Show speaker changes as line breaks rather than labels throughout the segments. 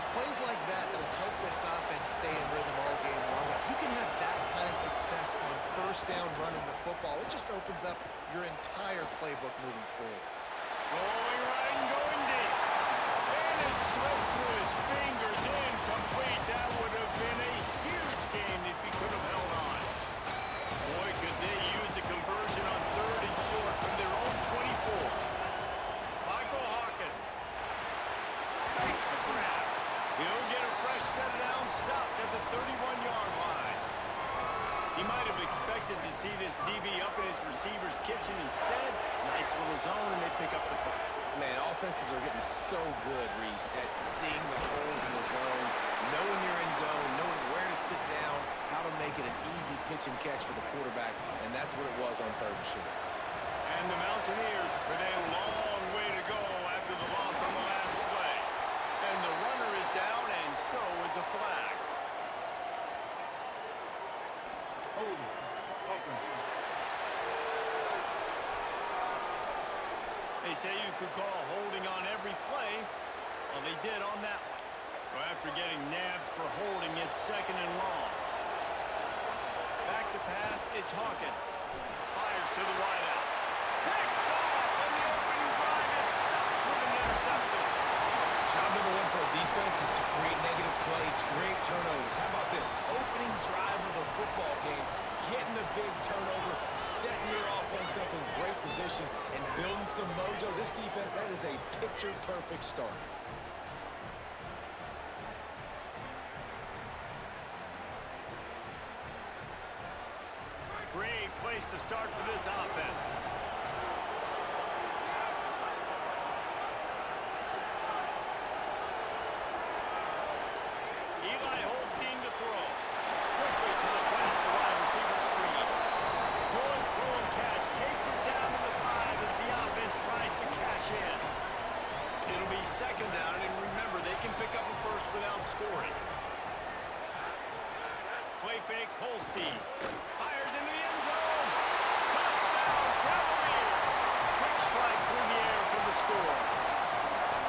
It's plays like that that will help this offense stay in rhythm all game long. If you can have that kind of success on first down running the football, it just opens up your entire playbook moving forward.
Going right and going deep. And it slips through his fingers, incomplete. That would have been a huge gain if he could have held on. Boy, could they use a conversion on 3rd and short from their own 24. Michael Hawkins makes the grab. He'll get a fresh set down, stopped at the 31-yard line. He might have expected to see this DB up in his receiver's kitchen. Instead, nice little zone, and they pick up the first.
Man, offenses are getting so good, Reese, at seeing the holes in the zone, knowing you're in zone, knowing where to sit down, how to make it an easy pitch and catch for the quarterback, and that's what it was on 3rd and short.
And the Mountaineers with a long way to go after the loss on the last play. And the runner is down, and so is a flag. They say you could call holding on every play. Well, they did on that one. So after getting nabbed for holding, it's 2nd and long. Back to pass, it's Hawkins. Fires to the wideout. Picked off, and the opening drive is stopped with an interception.
Job number 1 for a defense is to create negative plays, to create turnovers. How about this? Opening drive of the football game, getting the big turnover, setting your offense up in great position, and building some mojo. This defense, that is a picture-perfect start.
Great place to start for this offense. Eli Holstein to throw. Quickly to the flat, the wide receiver screen. Good throw and catch. Takes it down to the 5 as the offense tries to cash in. It'll be 2nd down, and remember, they can pick up a first without scoring. Play fake, Holstein. Fires into the end zone. Touchdown, Cavaliers. Quick strike through the air for the score.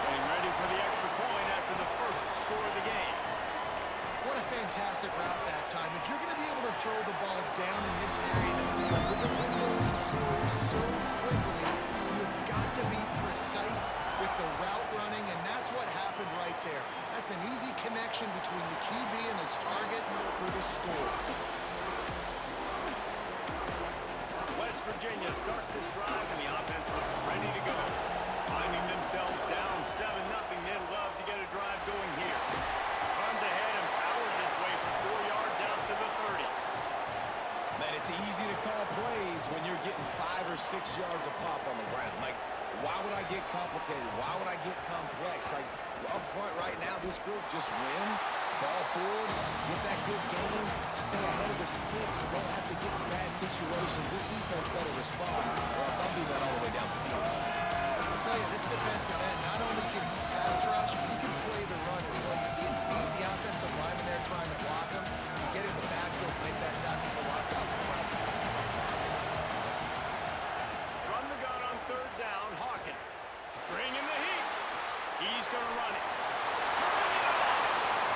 Getting ready for the extra point after the first score of the game.
What a fantastic route that time. If you're going to be able to throw the ball down in this area of the field with the windows closed so quickly, you've got to be precise with the route running, and that's what happened right there. That's an easy connection between the QB and his target for the score.
West Virginia starts this drive, and the offense looks ready to go. Finding themselves down 7-0, they'd love to get a drive going here. Runs ahead and powers his way for 4 yards out to the 30.
Man, it's easy to call plays when you're getting 5 or 6 yards a pop on the ground. Like, why would I get complicated? Why would I get complex? Like, up front right now, this group just win, fall forward, get that good game, stay ahead of the sticks, don't have to get in bad situations. This defense better respond, or else I'll do that all the way down the field.
I'll tell you, this defensive end not only can pass rush, but he can play the run as well. You see him beat the offensive lineman there trying to block him. You get in the backfield to make that tackle for loss. That was impressive.
Run the gun on 3rd down, Hawkins. Bring in the heat. He's going to run it. Turning it on.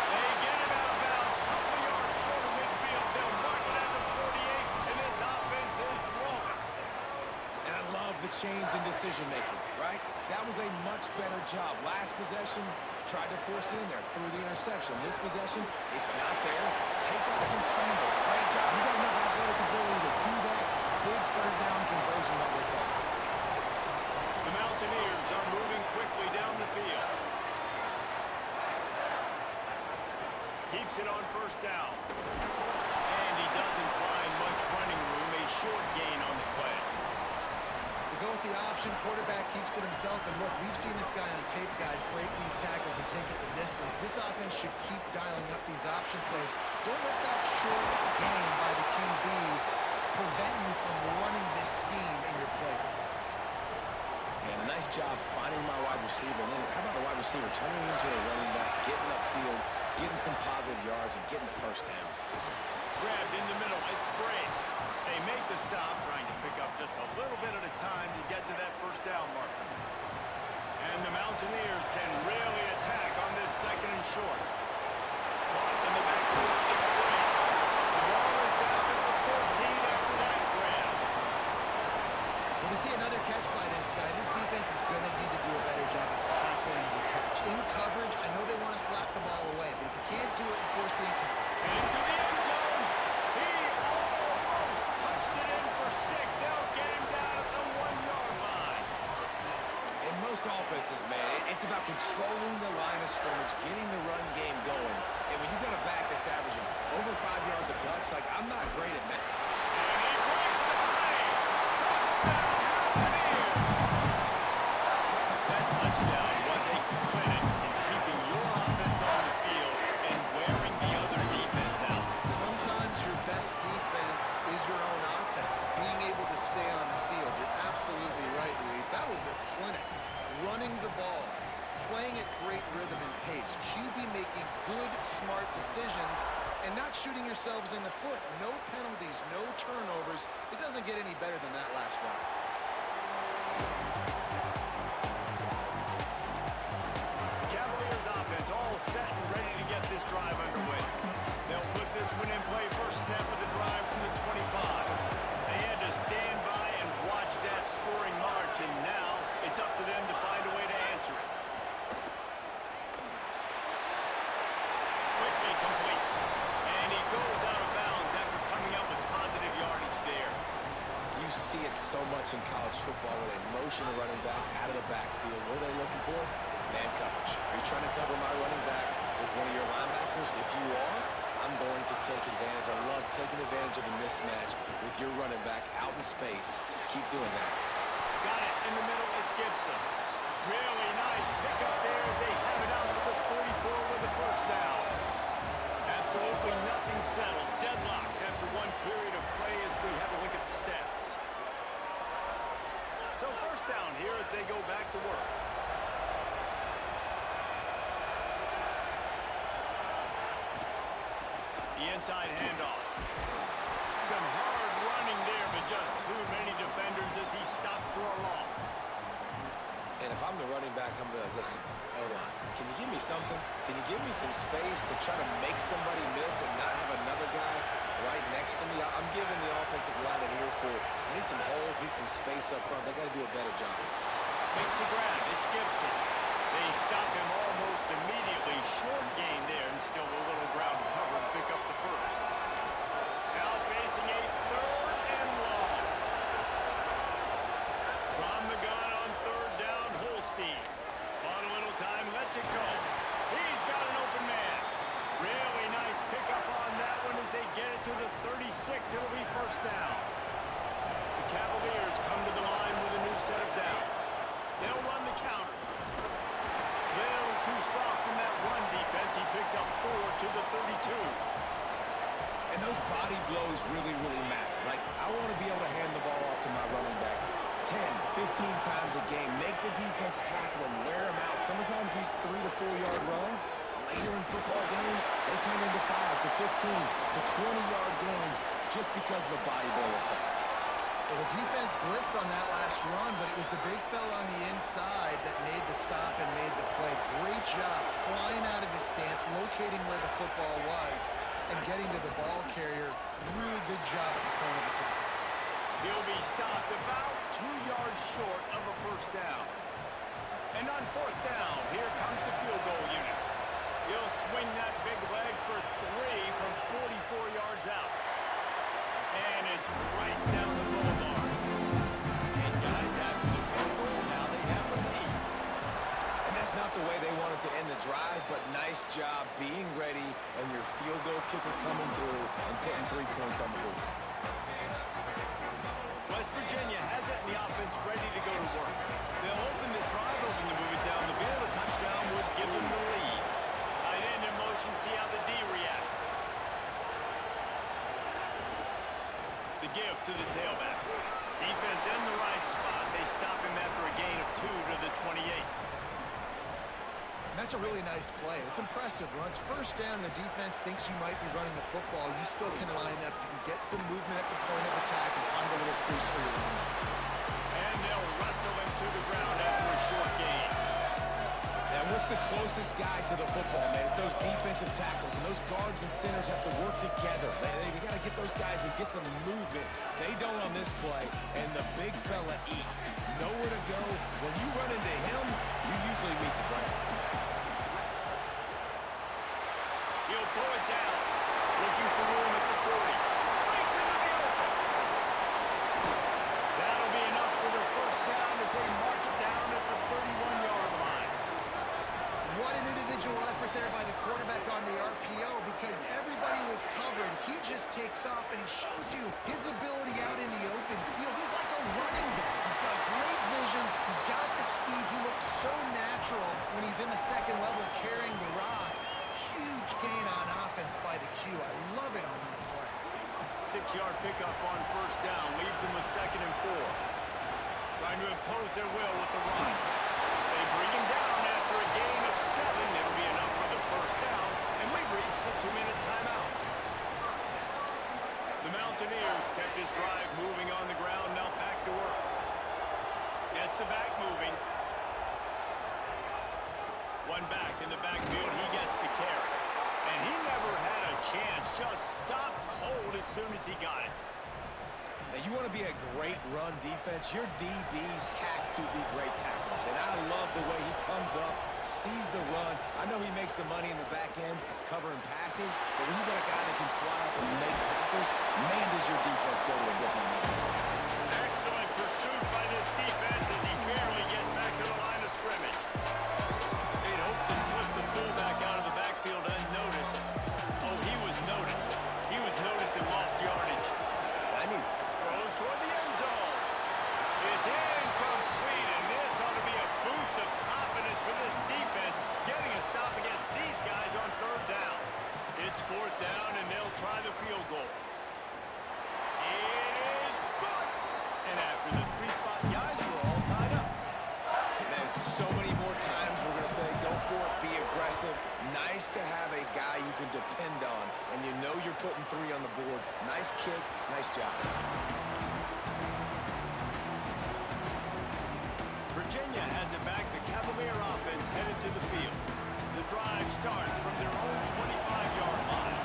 They get him out of bounds. Couple of yards short of midfield. They'll mark it at the 48, and this offense is rolling.
And I love the change in decision-making, right? That was a much better job. Last possession, tried to force it in there, threw the interception. This possession, it's not there. Take off and scramble. Great job. You got enough athletic ability to do that. Big 3rd down conversion by this offense.
The Mountaineers are moving quickly down the field. Keeps it on 1st down. And he doesn't find much running room. A short gain on the play.
Go with the option, quarterback keeps it himself, and look, we've seen this guy on tape, guys, break these tackles and take it the distance. This offense should keep dialing up these option plays. Don't let that short gain by the QB prevent you from running this scheme in your play.
And a nice job finding my wide receiver, and then how about the wide receiver turning into a running back, getting upfield, getting some positive yards, and getting the 1st down.
Grabbed in the middle, it's Bray. They make the stop, trying to pick up just a little bit at a time to get to that 1st down marker. And the Mountaineers can really attack on this 2nd and short.
see another catch by this guy. This defense is going to need to do a better job of tackling the catch. In coverage, I know they want to slap the ball away, but if you can't do it and force the incomplete.
Into the end zone. He almost punched it in for 6. They'll get him down at the 1-yard line.
In most offenses, man, it's about controlling the line of scrimmage, getting the run game going. And when you got a back that's averaging over 5 yards a touch, like, I'm not great at that.
And he breaks the play. Touchdown, Buccaneers. That touchdown was a clinic in keeping your offense on the field and wearing the other defense out.
Sometimes your best defense is your own offense, being able to stay on the field. You're absolutely right, Luis. That was a clinic. Running the ball, playing at great rhythm and pace, QB making good, smart decisions, and not shooting yourselves in the foot. No penalties, no turnovers. It doesn't get any better than that last drive.
Cavaliers offense all set and ready to get this drive underway. They'll put this one in play first snap of the drive from the 25. They had to stand by and watch that scoring march, and now it's up to them to find a way to answer it. Quickly complete. And he goes out of bounds after coming up with positive yardage there.
You see it so much in college football where they motion a running back out of the backfield. What are they looking for? Man coverage. Are you trying to cover my running back with one of your linebackers? If you are, I'm going to take advantage. I love taking advantage of the mismatch with your running back out in space. Keep doing that.
Got it in the middle. It's Gibson. Really nice pickup there as they have it out to the 44 with the first down. Absolutely nothing settled. Deadlocked after one period of play as we have a look at the stats. So first down here as they go back to work. The inside handoff. Some hard running there, but just too many defenders as he stopped for a loss.
And if I'm the running back, I'm going to listen. Hold on. Can you give me something? Can you give me some space to try to make somebody miss and not have another guy right next to me? I'm giving the offensive line an earful. I need some holes, need some space up front. They got to do a better job.
Makes the grab. It's Gibson. They stop him almost immediately. Short gain there and still a little ground cover to pick up the first. Now facing a 3rd and long. From the gun on 3rd down, Holstein. On a little time, lets it go. He's got an open man. Really nice pickup on that one as they get it to the 36. It'll be first down. The Cavaliers come to the line with a new set of downs. They'll run the counter. Little too soft in that run defense. He picks up 4 to the 32.
And those body blows really, really matter. Like, I want to be able to hand the ball off to my running back 10, 15 times a game. Make the defense tackle him, wear him out. Sometimes these 3 to 4 yard runs, later in football games, they turn into 5 to 15 to 20-yard gains just because of the body blow effect.
Well, the defense blitzed on that last run, but it was the big fella on the inside that made the stop and made the play. Great job flying out of his stance, locating where the football was, and getting to the ball carrier. Really good job at the point of attack.
He'll be stopped about 2 yards short of a first down. And on 4th down, here comes the field goal unit. He'll swing that big leg for 3 from 44 yards out. And it's right down the boulevard. And guys, after the field goal, now they have the lead.
And that's not the way they wanted to end the drive, but nice job being ready and your field goal kicker coming through and putting 3 points on the board.
West Virginia has it, and the offense ready to go to work. They'll open this drive, open to move it down the field. A touchdown would give them the lead. Tight end in motion, see how the D reacts. The give to the tailback. Defense in the right spot. They stop him after a gain of 2 to the 28.
And that's a really nice play. It's impressive. Once first down, the defense thinks you might be running the football. You still can line up. You can get some movement at the point of attack and find a little crease for your run.
And they'll wrestle him to the ground after a short gain.
And with the closest guy to the football, man. It's those defensive tackles, and those guards and centers have to work together. They got to get those guys and get some movement. They don't on this play, and the big fella eats. Nowhere to go. When you run into him, you usually meet the ground.
He'll pull it down. Looking for room at the 40. Breaks into the open. That'll be enough for the first down as they mark it down at the 31-yard line.
What an individual effort there by the quarterback on the RPO, because everybody was covered. He just takes off, and he shows you his ability out in the open field. He's like a running back. He's got great vision. He's got the speed. He looks so natural when he's in the second level carrying the rock. Huge gain on offense by the Q. I love it on that play.
6-yard pickup on first down. Leaves them with 2nd and 4. Trying to impose their will with the run. They bring him down after a gain of 7. It'll be enough for the first down, and we've reached the 2-minute timeout. The Mountaineers kept this drive moving on the ground. Now back to work. Gets the back moving. One back in the backfield. He gets the carry. And he never had a chance. Just stopped cold as soon as he got it.
Now, you want to be a great run defense, your DBs have to be great tacklers. And I love the way he comes up, sees the run. I know he makes the money in the back end covering passes, but when you got a guy that can fly up and make tackles, man, does your defense go to a different level.
Excellent pursuit by this defense as he barely gets back to the line of scrimmage. They'd hoped to slip the fullback out of the backfield unnoticed. Oh, he was noticed. He was noticed and lost yardage. Throws toward the end zone. It's incomplete, and this ought to be a boost of confidence for this defense, getting a stop against these guys on 3rd down. It's 4th down, and they'll try the field goal. It is good. And after the 3-spot guys, we're all tied up.
Man, so many more times we're going to say, go for it, be aggressive. Nice to have a guy you can depend on, and you know you're putting 3 on the board. Nice kick, nice job.
Virginia has it back. The Cavalier offense headed to the field. The drive starts from their own 25-yard line.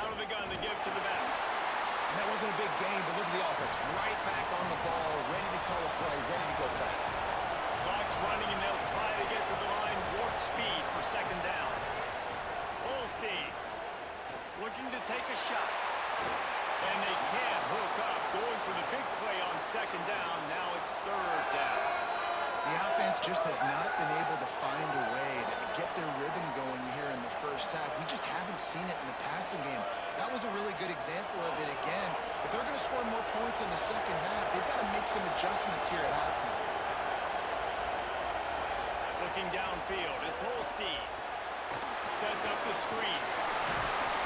Out of the gun to give to the back.
And that wasn't a big gain, but look at the offense. Right back on the ball, ready to call a play, ready to go fast.
Clock's running, and they'll try to get to the line. Warp speed for 2nd down. Holstein looking to take a shot. And they can't hook up. Going for the big play on 2nd down. Now it's 3rd down.
The offense just has not been able to find a way to get their rhythm going here in the first half. We just haven't seen it in the passing game. That was a really good example of it again. If they're going to score more points in the second half, they've got to make some adjustments here at halftime.
Looking downfield is Holstein. Sets up the screen.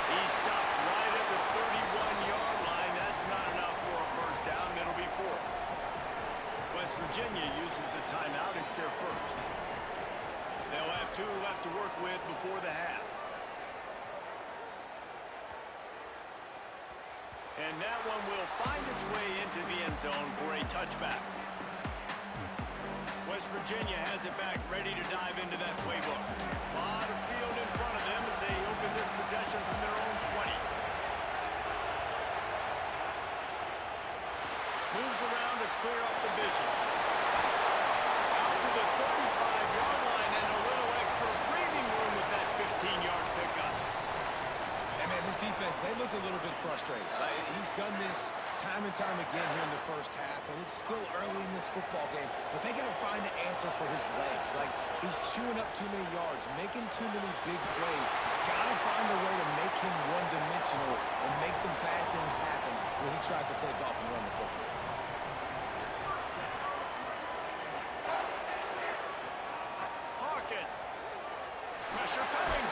He stopped right at the 31-yard line. That's not enough for a first down. It'll be 4th. West Virginia uses the timeout. It's their first. They'll have 2 left to work with before the half. And that one will find its way into the end zone for a touchback. West Virginia has it back, ready to dive into that playbook. A lot of field in front of them as they open this possession from their own 20. Moves around to clear up the vision. Out to the 35-yard line and a little extra breathing room with that 15-yard pickup.
And man, this defense, they look a little bit frustrated. He's done this time and time again here in the first half, and it's still early in this football game, but they got to find an answer for his legs. Like, he's chewing up too many yards, making too many big plays. Got to find a way to make him one-dimensional and make some bad things happen when he tries to take off and run the football.
Hawkins. Pressure coming.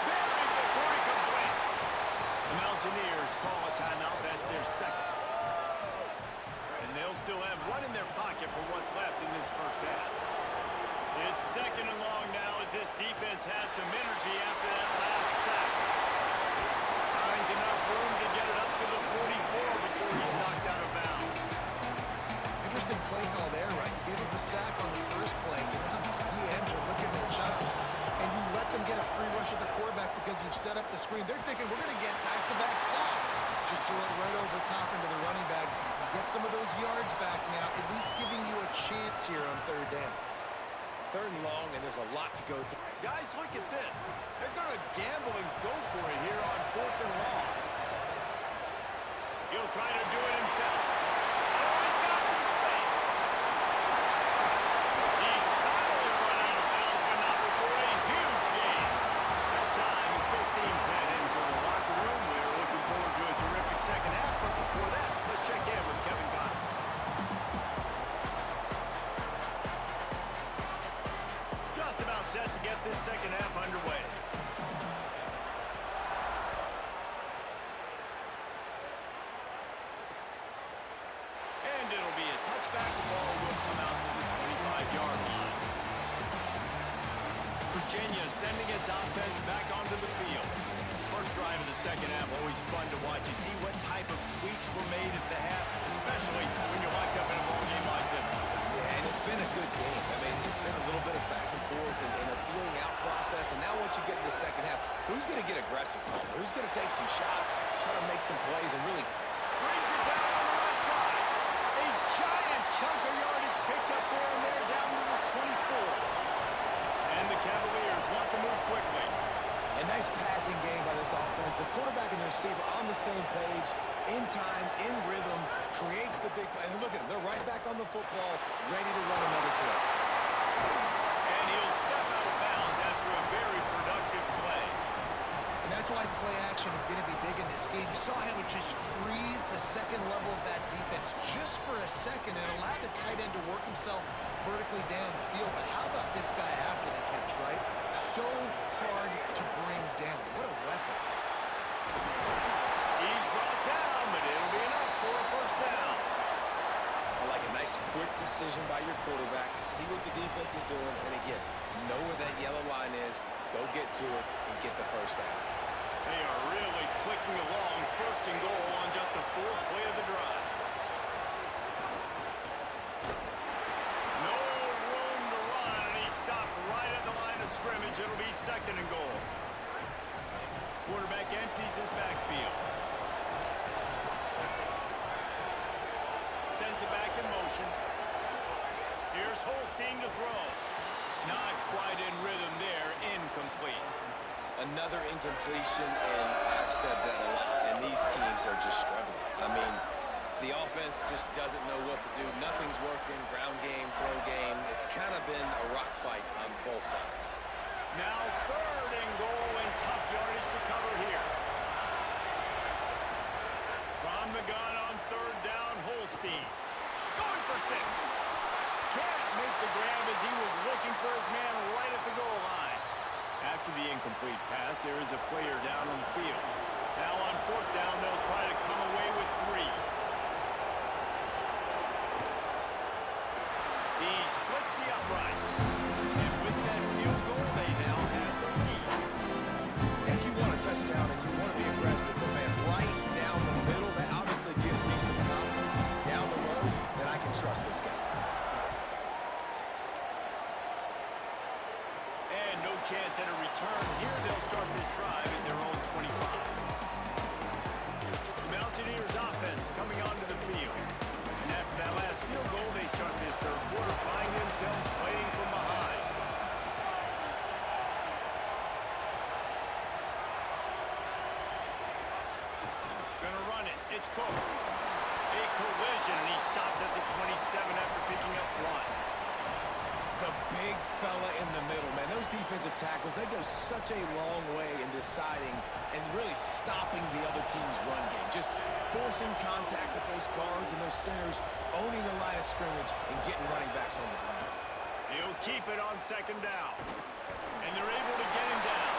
Buried before he can blink. The Mountaineers call a timeout. That's their 2nd. And they'll still have 1 in their pocket for what's left in this first half. It's 2nd and long now as this defense has some energy after that last sack. Finds enough room to get it up to the
up the screen. They're thinking we're going to get back-to-back sacks. Just throw it right over top into the running back. You get some of those yards back now, at least giving you a chance here on third down.
Third and long, and there's a lot to go through.
Guys, look at this. They're going to gamble and go for it here on 4th and long. He'll try to do it himself. Oh, he's got some space. He's finally run out of bounds, but not before a huge gain. That time, both teams head into the locker room. We're looking forward to a terrific second half, but before that, let's check in with Kevin Connor. Just about set to get this second half underway. And it'll be a touchback. The ball will come out to the 25-yard line. Virginia sending its offense back onto the field. First drive of the second half, always fun to watch. You see what type of tweaks were made at the half, especially when you're locked up in a ball game like this one.
Yeah, and it's been a good game. I mean, it's been a little bit of back and forth and a feeling out process. And now once you get in the second half, who's going to get aggressive, Palmer? Who's going to take some shots, try to make some plays, and really
Brings it down on the right side. A giant chunk of yardage picked up there and there down to the 24. And the Cavaliers want to move quickly.
a nice passing game by this offense. The quarterback and the receiver on the same page, in time, in rhythm, creates the big play. And look at them. They're right back on the football, ready to run another play.
And he'll step out of bounds after a very productive play.
And that's why play action is going to be big in this game. You saw how it just frees the second level of that defense just for a second and allowed the tight end to work himself vertically down the field. But how about this guy after the catch, right? So hard to bring down. What a weapon.
He's brought down, but it'll be enough for a first down.
I like a nice quick decision by your quarterback. See what the defense is doing. And again, know where that yellow line is. Go get to it and get the first down.
They are really clicking along. First and goal on just the fourth play of the drive. No room to run, and he stopped right at the line of scrimmage. It'll be second and goal. Quarterback empties his backfield. Sends it back in motion. Here's Holstein to throw. Not quite in rhythm there. Incomplete.
Another incompletion, and I've said that a lot, and these teams are just struggling. I mean, the offense just doesn't know what to do. Nothing's working. Ground game, throw game. It's kind of been a rock fight on both sides.
Now third and goal and tough yardage to cover here. From the gun on third down, Holstein. Going for 6. Can't make the grab as he was looking for his man right at the goal line. After the incomplete pass, there is a player down on the field. Now on fourth down, they'll try to come away with 3. He splits the upright. And with that field goal, they now have the lead.
And you want a touchdown and you want to be aggressive, but man, right down the middle, that obviously gives me some confidence down the road that I can trust this guy.
And no chance at a return here. They'll start this drive at their own 25. The Mountaineers offense coming onto the field. And after that last field goal, they start this third quarter, find themselves playing from behind. Gonna run it. It's Cook. A collision, and he stopped at the 27 after picking up 1.
The big fella in the middle, man. Those defensive tackles, they go such a long way in deciding and really stopping the other team's run game. Just forcing contact with those guards and those centers, owning the line of scrimmage, and getting running backs on the ground.
He'll keep it on second down. And they're able to get him down.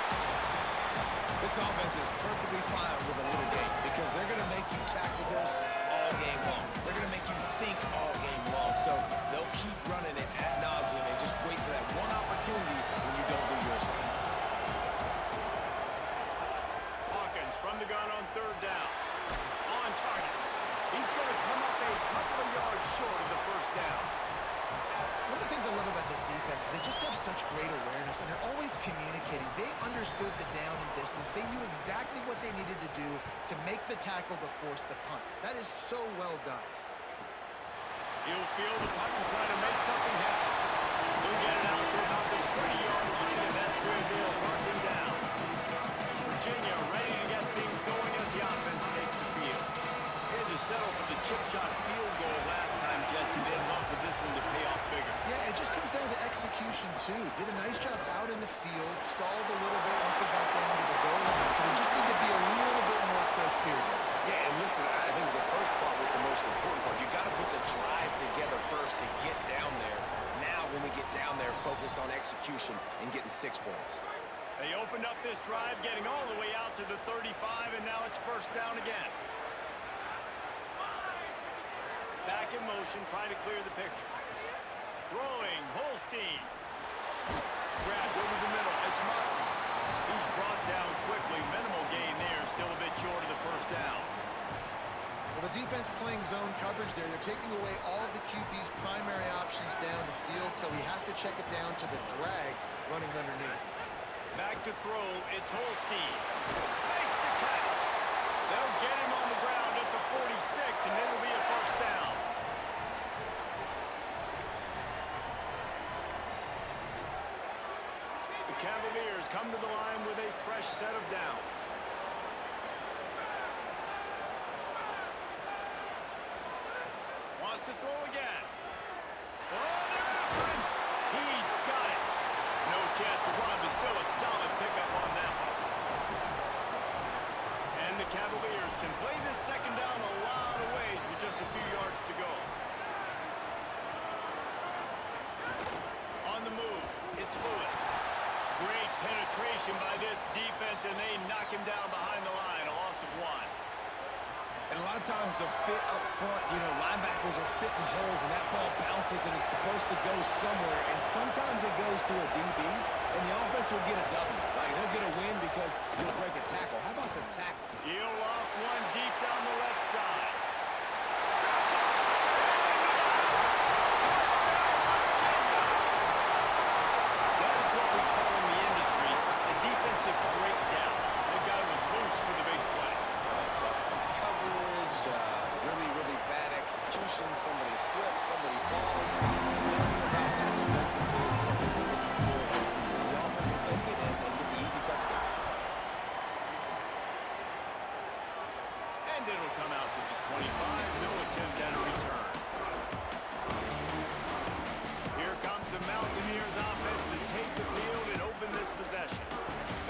This offense is perfectly fine with a little game because they're going to make you tackle this all game long. They're going to make you think all game long. So they'll keep running it ad nauseum and just wait for that one opportunity when you don't do your assignment.
Hawkins from the gun on third down. On target. He's going to come up a couple of yards short of the first down.
One of the things I love about this defense is they just have such great awareness, and they're always communicating. They understood the down and distance. They knew exactly what they needed to do to make the tackle to force the punt. That is so well done.
He'll field the punt and try to make something happen. He'll get it out to about the 20-yard line, and that's where they'll mark him down. Virginia ready to get things going as the offense takes the field. He had to settle for the chip shot field goal last time, Jesse. They didn't want for this one to pay off bigger.
Yeah, it just comes down to execution, too. Did a nice job out in the field, stalled a little bit once they got down to the goal line. So they just need to be a little bit more crisp here.
Yeah, and listen, I think the first part was the most important part. You got to put the drive together first to get down there. Now, when we get down there, focus on execution and getting 6 points.
They opened up this drive, getting all the way out to the 35, and now it's first down again. Back in motion, trying to clear the picture. Throwing, Holstein. Grabbed over the middle, it's Martin. He's brought down quickly, minimal gain there, still a bit short of the first down.
Well, the defense playing zone coverage there. They're taking away all of the QB's primary options down the field, so he has to check it down to the drag running underneath.
Back to throw, it's Holstein. Makes the catch. They'll get him on the ground at the 46, and it'll be a first down. The Cavaliers come to the line with a fresh set of downs. Wants to throw again. Oh, they're after him. He's got it. No chance to run, but still a solid pickup on that one. And the Cavaliers can play this second down a lot of ways with just a few yards to go. On the move, it's Lewis. Great penetration by this defense, and they knock him down behind the line, a loss of 1.
And a lot of times the fit up front, you know, linebackers are fitting holes, and that ball bounces, and it's supposed to go somewhere, and sometimes it goes to a DB, and the offense will get a W. Like, he'll get a win because he'll break a tackle. How about the tackle?
He'll loft one deep down the left side. That is what we call in the industry a defensive breakdown. The guy was loose for the big play.
Busted coverage, really, really bad execution. Somebody slips, somebody falls. Nothing about that defensively is something we're looking for. The offense will take it and get the easy touchdown.
And it'll come out to the 25. No attempt at a return. Here comes the Mountaineers offense to take the field and open this possession.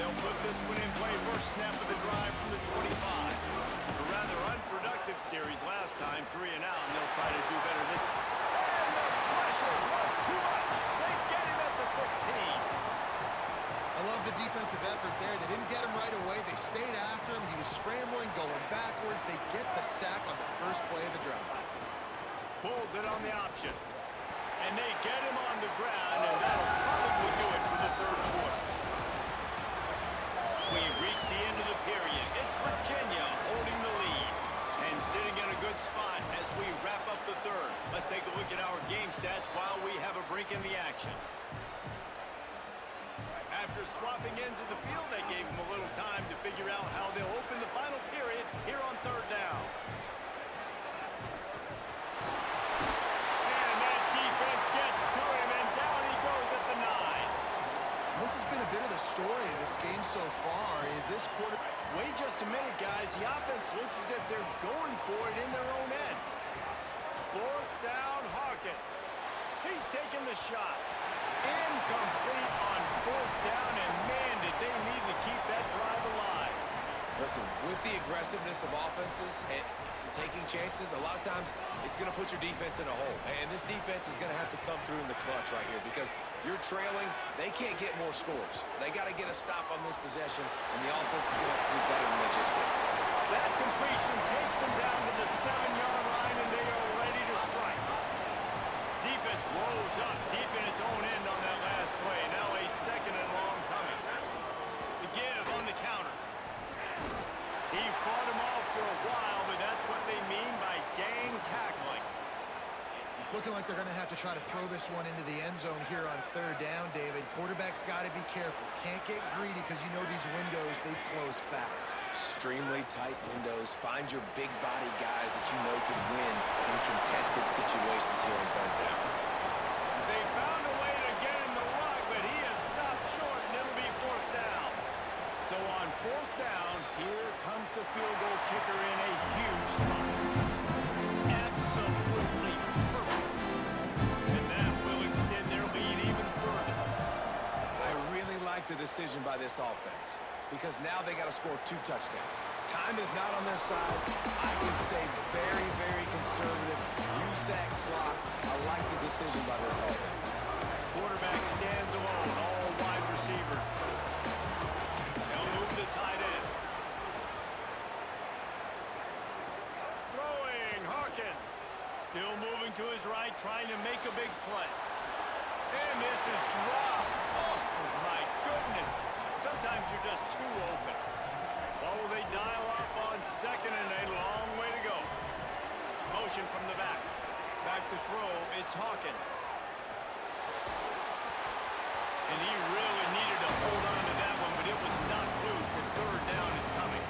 They'll put this one in play first snap of the drive from the 25. A rather unproductive series last time, 3 and out, and they'll try to do better this. And the pressure was too much. They get him at the 15.
I love the defensive effort there. They didn't get him right away. They stayed after him. He was scrambling, going backwards. They get the sack on the first play of the drive.
Pulls it on the option. And they get him on the ground, and that'll probably do it for the third quarter. We've reached the end of the period. It's Virginia holding the lead and sitting in a good spot as we wrap up the third. Let's take a look at our game stats while we have a break in the action. After swapping ends of the field, they gave them a little time to figure out how they'll open the final period here on third down. And that defense gets to him, and down he goes at the 9.
This has been a bit of the story of this game so far. Is this quarter...
Wait just a minute, guys. The offense looks as if they're going for it in their own end. Fourth down, Hawkins. He's taking the shot. Incomplete on fourth down, and man, did they need to keep that drive alive.
Listen, with the aggressiveness of offenses and taking chances, a lot of times it's going to put your defense in a hole. And this defense is going to have to come through in the clutch right here because you're trailing. They can't get more scores. They got to get a stop on this possession, and the offense is going to have to do better than they just did.
That completion takes them down to the 7-yard line, and they are ready to strike. Defense rolls up deep in its own end on that last play. Now a second and long coming. The give on the counter. He fought him off for a while, but that's what they mean by gang tackling.
It's looking like they're going to have to try to throw this one into the end zone here on third down, David. Quarterback's got to be careful. Can't get greedy because you know these windows, they close fast.
Extremely tight windows. Find your big body guys that you know can win in contested situations here on third down.
They found a way to get in the run, but he has stopped short, and it'll be fourth down. So on fourth down, here comes the field goal kicker in a huge spot. Absolutely perfect. And that will extend their lead even further.
I really like the decision by this offense because now they got to score 2 touchdowns. Time is not on their side. I can stay very, very conservative. Use that clock. I like the decision by this offense.
Quarterback stands alone, all wide receivers. They'll move the tight end. Throwing, Hawkins. Still moving to his right, trying to make a big play. And this is dropped. Oh, my goodness. Sometimes you're just too open. What will they dial up on second and a long way to go? Motion from the back. Back to throw, it's Hawkins. And he really needed to hold on to that one, but it was not loose, and third down is coming.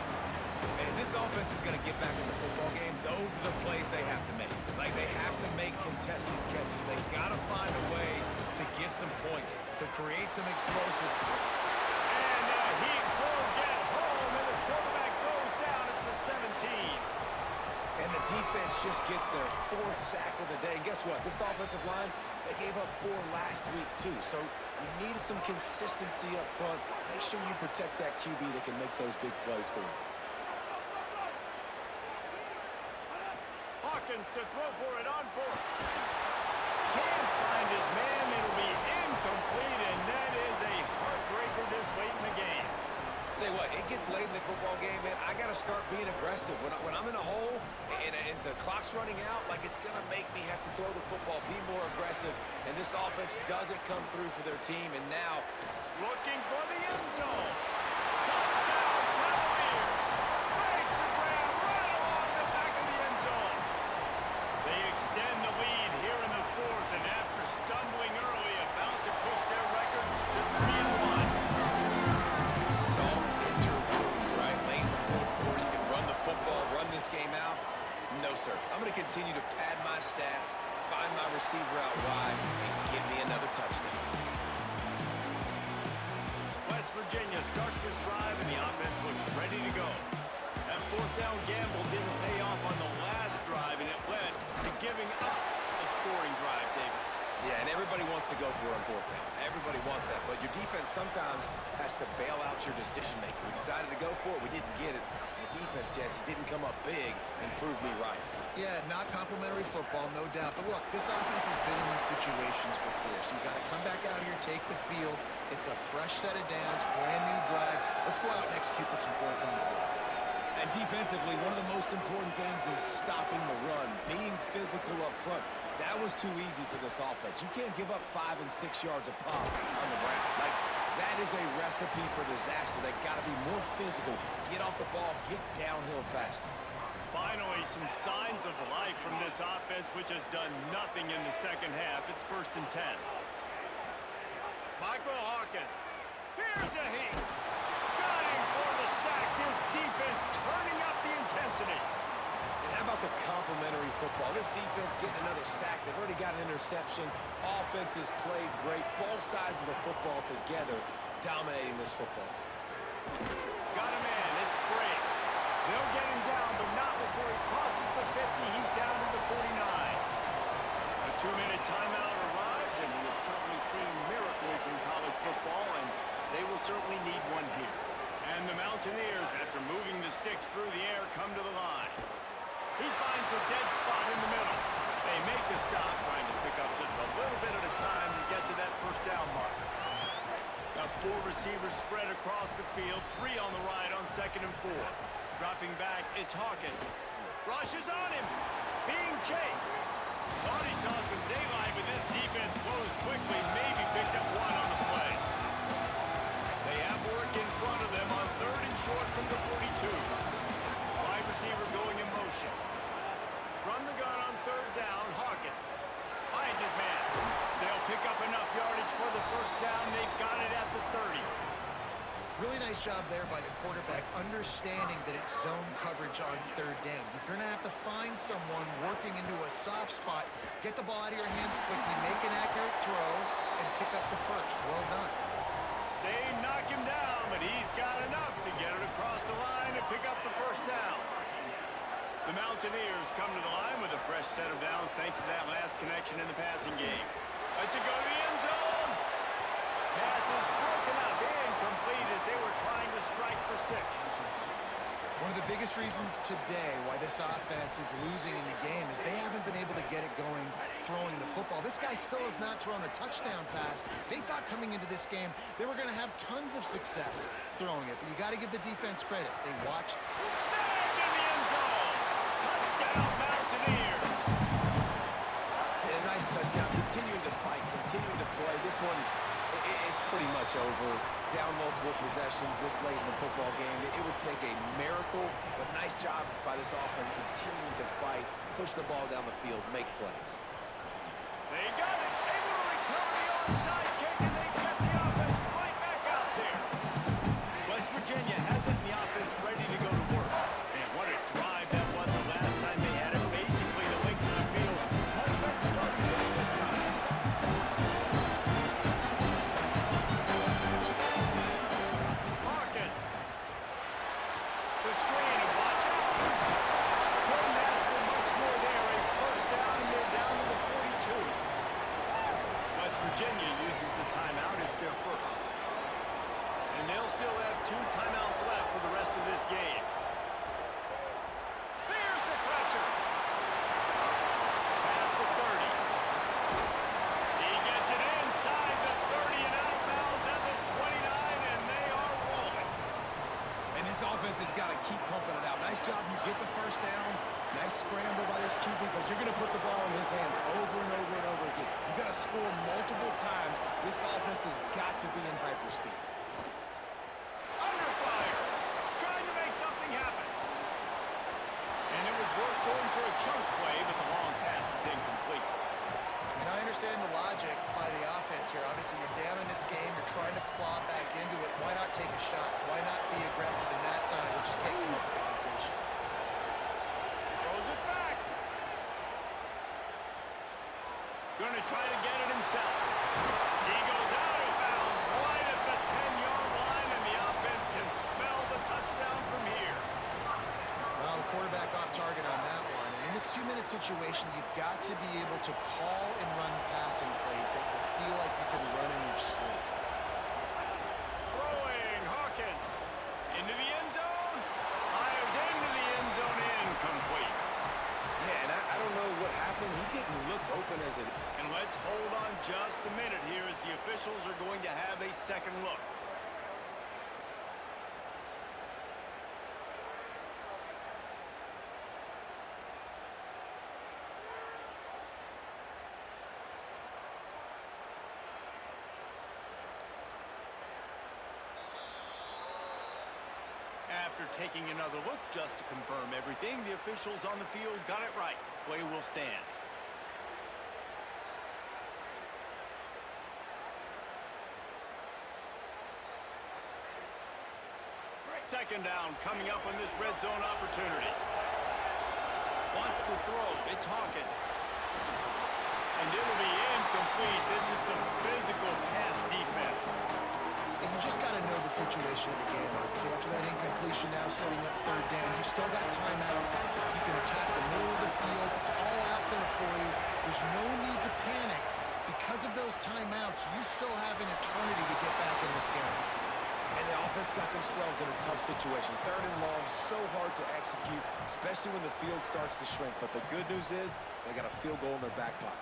And if this offense is going to get back in the football game, those are the plays they have to make. Like, they have to make contested catches. They got to find a way to get some points, to create some explosive.
And he will get home, and the quarterback goes down at the 17.
And the defense just gets their 4th sack of the day. And guess what? This offensive line, they gave up 4 last week, too. So you need some consistency up front. Make sure you protect that QB that can make those big plays for you.
Hawkins to throw for it on 4th. Can't find his man. It'll be incomplete, and that is a heartbreaker this late in the game.
Tell you what, it gets late in the football game, man. I got to start being aggressive. When I'm in a hole and the clock's running out, like, it's going to make me have to throw the football, be more aggressive. And this offense doesn't come through for their team. And now,
looking for the end zone. Touchdown, Cavaliers. Makes the grab right along the back of the end zone. They extend the lead here in the 4th, and after stumbling early, about to push their record to 3-1.
salt into a wound, right? Late in the 4th quarter, you can run the football, run this game out. No, sir. I'm going to continue to pad my stats, find my receiver out wide, and give me another touchdown.
West Virginia starts this drive, and the offense looks ready to go. That 4th down gamble didn't pay off on the last drive, and it led to giving up a scoring drive, David.
Yeah, and everybody wants to go for it on 4th down. Everybody wants that, but your defense sometimes has to bail out your decision-making. We decided to go for it. We didn't get it. The defense, Jesse, didn't come up big and prove me right.
Yeah, not complimentary football, no doubt. But look, this offense has been in these situations before, so you got to come back out here, take the field. It's a fresh set of downs, brand new drive. Let's go out and execute, put some points on the board.
And defensively, one of the most important things is stopping the run, being physical up front. That was too easy for this offense. You can't give up 5 and 6 yards a pop on the ground. Like, that is a recipe for disaster. They got to be more physical, get off the ball, get downhill faster.
Finally, some signs of life from this offense, which has done nothing in the second half. It's 1st and 10. Michael Hawkins. Here's a heat. Got him for the sack. This defense turning up the intensity.
And how about the complimentary football? This defense getting another sack. They've already got an interception. Offense has played great. Both sides of the football together dominating this football.
Got him in. It's great. They'll get him down, but not before he crosses the 50. He's down to the 49. A 2-minute timeout arrives, and we have certainly seen miracles in college football, and they will certainly need one here. And the Mountaineers, after moving the sticks through the air, come to the line. He finds a dead spot in the middle. They make the stop, trying to pick up just a little bit at a time to get to that 1st down mark. Got 4 receivers spread across the field, 3 on the right on 2nd and 4. Dropping back, it's Hawkins. Rushes on him. Being chased. Thought he saw some daylight, but this defense closed quickly. Maybe picked up 1 on the play. They have work in front of them on 3rd and short from the 42. Wide receiver going in motion. From the gun on 3rd down, Hawkins.
there by the quarterback, understanding that it's zone coverage on third down. You're going to have to find someone working into a soft spot, get the ball out of your hands quickly, make an accurate throw, and pick up the first. Well done.
They knock him down, but he's got enough to get it across the line and pick up the first down. The Mountaineers come to the line with a fresh set of downs thanks to that last connection in the passing game. Let's go to the end zone. Pass is broken up, incomplete as they were trying to strike for 6.
One of the biggest reasons today why this offense is losing in the game is they haven't been able to get it going throwing the football. This guy still has not thrown a touchdown pass. They thought coming into this game they were going to have tons of success throwing it, but you got to give the defense credit. They watched.
Snagged in the end zone. Touchdown, Mountaineers.
And a nice touchdown. Continuing to fight, continuing to play. This one, it's pretty much over. Down multiple possessions this late in the football game. It would take a miracle, but nice job by this offense continuing to fight, push the ball down the field, make plays.
They got it. Able to recover the onside kick, and they get the offense right back out there. West Virginia has it in the offense ready to go to work. And what a drive that was the last time they had it. Basically the length of the field. Much better starting point this time. Hawkins. The screen, and watch out. Couldn't ask for much more there. A first down, and they're down to the 42. West Virginia uses the timeout. It's their first. And they'll still have 2 timeouts left for the rest of this game. There's the pressure. Past the 30. He gets it inside the 30 and outbounds at the 29, and they are rolling.
And this offense has got to keep pumping it out. Nice job. You get the first down. Nice scramble by this QB, but you're going to put the ball in his hands over and over and over again. You've got to score multiple times. This offense has got to be in hyperspeed.
Under fire. Trying to make something happen. And it was worth going for a chunk play, but the long pass is incomplete.
And I understand the logic by the offense here. Obviously, you're down in this game. You're trying to claw back into it. Why not take a shot? Why not be aggressive in that time and just take them up with the completion?
Throws it back. Gonna try to get it himself. He goes out of bounds right at the 10-yard line, and the offense can smell the touchdown from here.
Well, the quarterback off target on that one. And in this 2-minute situation, you've got to be able to call and run passing plays that you feel like you can run in your sleep.
Throwing Hawkins into the end zone. Fired into the end zone, incomplete.
Yeah, and I don't know what happened. He didn't look open as it.
And let's hold on just a minute here as the officials are going to have a second look. After taking another look just to confirm everything, the officials on the field got it right. Play will stand. Second down coming up on this red zone opportunity. Wants to throw. It's Hawkins. And it'll be incomplete. This is some physical pass defense.
And you just got to know the situation of the game. So after that incompletion now setting up third down, you've still got timeouts. You can attack the middle of the field. It's all out there for you. There's no need to panic. Because of those timeouts, you still have an eternity to get back in this game.
And the offense got themselves in a tough situation. Third and long, so hard to execute, especially when the field starts to shrink. But the good news is they got a field goal in their back pocket.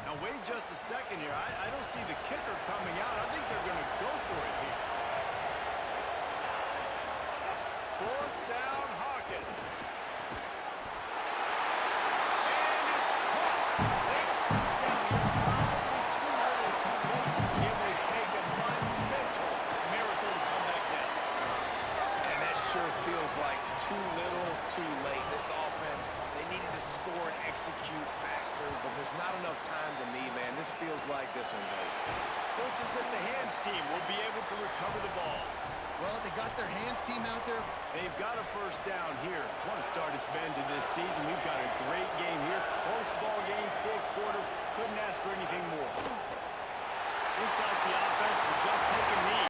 Now, wait just a second here. I don't see the kicker coming out. I think they're going to go for it here. Fourth down, Hawkins. And it's caught. Late touchdown. Probably too little too late. It would take a monumental miracle to come back down.
And that sure feels like too little, too late. This offense, they needed to score and execute faster, but there's not enough time to me, man. This feels like this one's over.
Looks as if the hands team will be able to recover the ball.
Well, they got their hands team out there.
They've got a first down here. What a start it's been to this season. We've got a great